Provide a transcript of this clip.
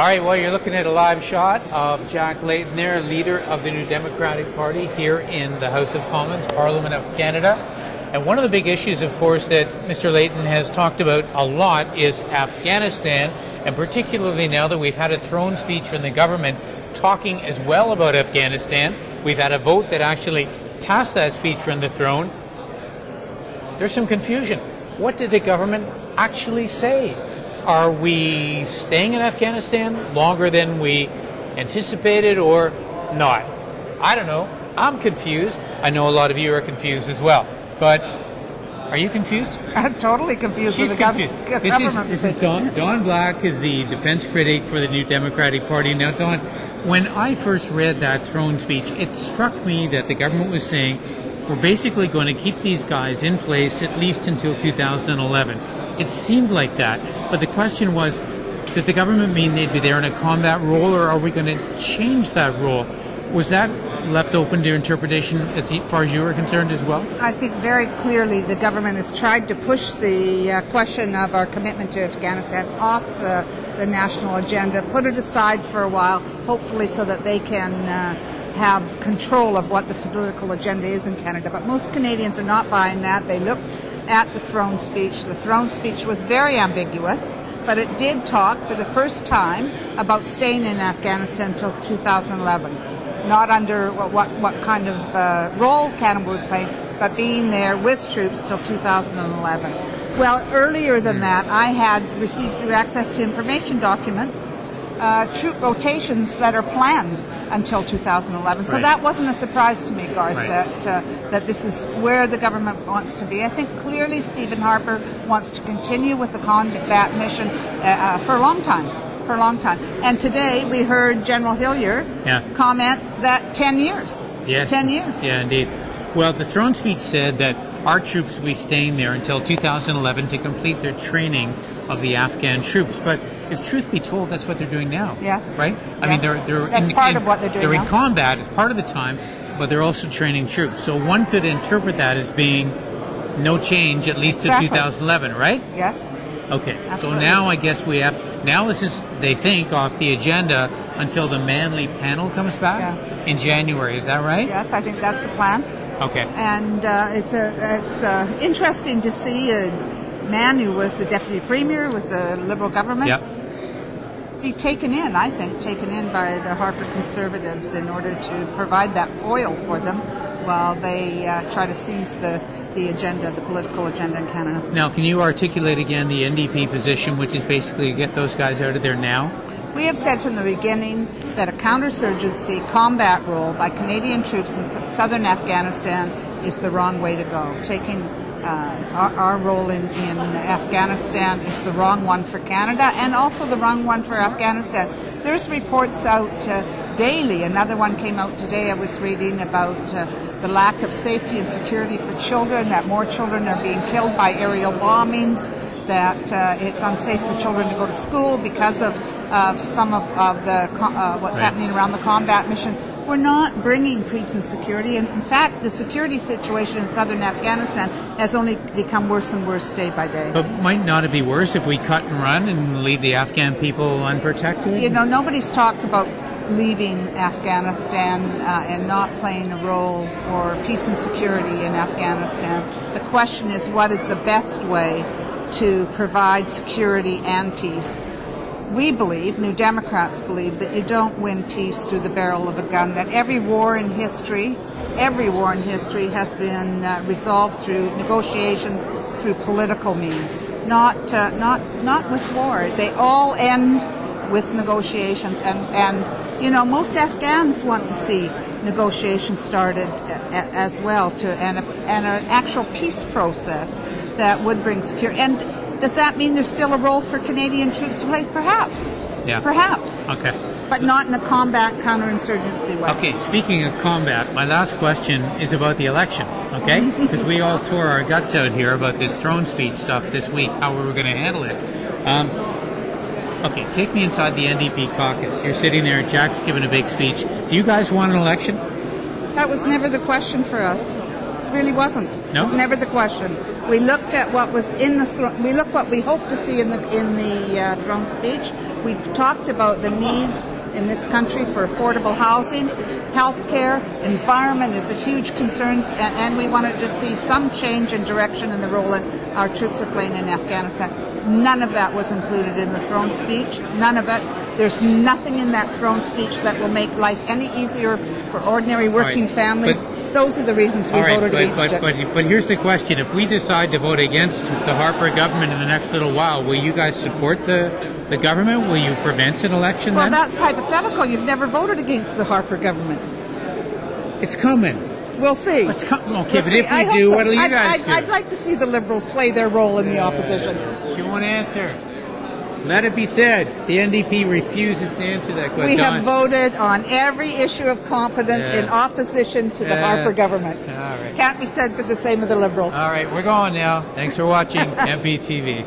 All right, well, you're looking at a live shot of Jack Layton there, leader of the New Democratic Party here in the House of Commons, Parliament of Canada. And one of the big issues, of course, that Mr. Layton has talked about a lot is Afghanistan, and particularly now that we've had a throne speech from the government talking as well about Afghanistan. We've had a vote that actually passed that speech from the throne. There's some confusion. What did the government actually say? Are we staying in Afghanistan longer than we anticipated or not? I don't know. I'm confused. I know a lot of you are confused as well. But are you confused? I'm totally confused. She's with the confused. government. This is Dawn Black is the defense critic for the New Democratic Party. Now, Dawn, when I first read that throne speech, it struck me that the government was saying we're basically going to keep these guys in place at least until 2011. It seemed like that, but the question was, did the government mean they'd be there in a combat role, or are we going to change that role? Was that left open to interpretation as far as you were concerned as well? I think very clearly the government has tried to push the question of our commitment to Afghanistan off the national agenda, put it aside for a while, hopefully so that they can have control of what the political agenda is in Canada. But most Canadians are not buying that. They look at the throne speech. The throne speech was very ambiguous, but it did talk for the first time about staying in Afghanistan until 2011. Not under what kind of role Canada would play, but being there with troops till 2011. Well, earlier than that, I had received through access to information documents troop rotations that are planned until 2011. So that wasn't a surprise to me, Garth, that this is where the government wants to be. I think clearly Stephen Harper wants to continue with the combat mission for a long time. And today we heard General Hillier comment that 10 years. Yes. 10 years. Yeah, indeed. Well, the throne speech said that our troops will be staying there until 2011 to complete their training of the Afghan troops. But if truth be told, that's what they're doing now. Yes. Right? I mean, they're that's part of what they're doing They're now. in combat as part of the time, but they're also training troops. So one could interpret that as being no change, at least to 2011, right? Yes. Okay. Absolutely. So now I guess we have... Now this is, they think, off the agenda until the Manley panel comes back in January. Is that right? Yes, I think that's the plan. Okay. And it's interesting to see a man who was the deputy premier with the Liberal government be taken in by the Harper Conservatives in order to provide that foil for them while they try to seize the agenda, the political agenda in Canada. Now, can you articulate again the NDP position, which is basically to get those guys out of there now? We have said from the beginning that a counterinsurgency combat role by Canadian troops in southern Afghanistan is the wrong way to go. Taking our role in Afghanistan is the wrong one for Canada and also the wrong one for Afghanistan. There's reports out daily. Another one came out today I was reading about the lack of safety and security for children, that more children are being killed by aerial bombings, that it's unsafe for children to go to school because of some of the what's happening around the combat mission. We're not bringing peace and security, and in fact, the security situation in southern Afghanistan has only become worse and worse day by day. But might not it be worse if we cut and run and leave the Afghan people unprotected? You know, nobody's talked about leaving Afghanistan and not playing a role for peace and security in Afghanistan. The question is, what is the best way to provide security and peace? We believe, New Democrats believe, that you don't win peace through the barrel of a gun, that every war in history has been resolved through negotiations, through political means, not with war. They all end with negotiations, and you know, most Afghans want to see negotiations started as well, and an actual peace process that would bring security. And does that mean there's still a role for Canadian troops to play? Perhaps. Yeah. Perhaps. Okay. But not in a combat counterinsurgency way. Okay, speaking of combat, my last question is about the election, okay? Because we all tore our guts out here about this throne speech stuff this week, how we were going to handle it. Okay, take me inside the NDP caucus. You're sitting there, Jack's giving a big speech. Do you guys want an election? That was never the question for us. really wasn't. No? It was never the question. We looked at what was in the we looked what we hoped to see in the throne speech. We talked about the needs in this country for affordable housing, healthcare, environment is a huge concern, and we wanted to see some change in direction in the role that our troops are playing in Afghanistan. None of that was included in the throne speech. None of it. There's nothing in that throne speech that will make life any easier for ordinary working families. Those are the reasons we voted against it. But here's the question. If we decide to vote against the Harper government in the next little while, will you guys support the government? Will you prevent an election then? Well, that's hypothetical. You've never voted against the Harper government. It's coming. We'll see. Okay, but if we do, what will you guys do? I'd like to see the Liberals play their role in the opposition. She won't answer. Let it be said, the NDP refuses to answer that question. We have voted on every issue of confidence in opposition to the Harper government. All right. Can't be said for the same of the Liberals. All right, we're going now. Thanks for watching MPtv.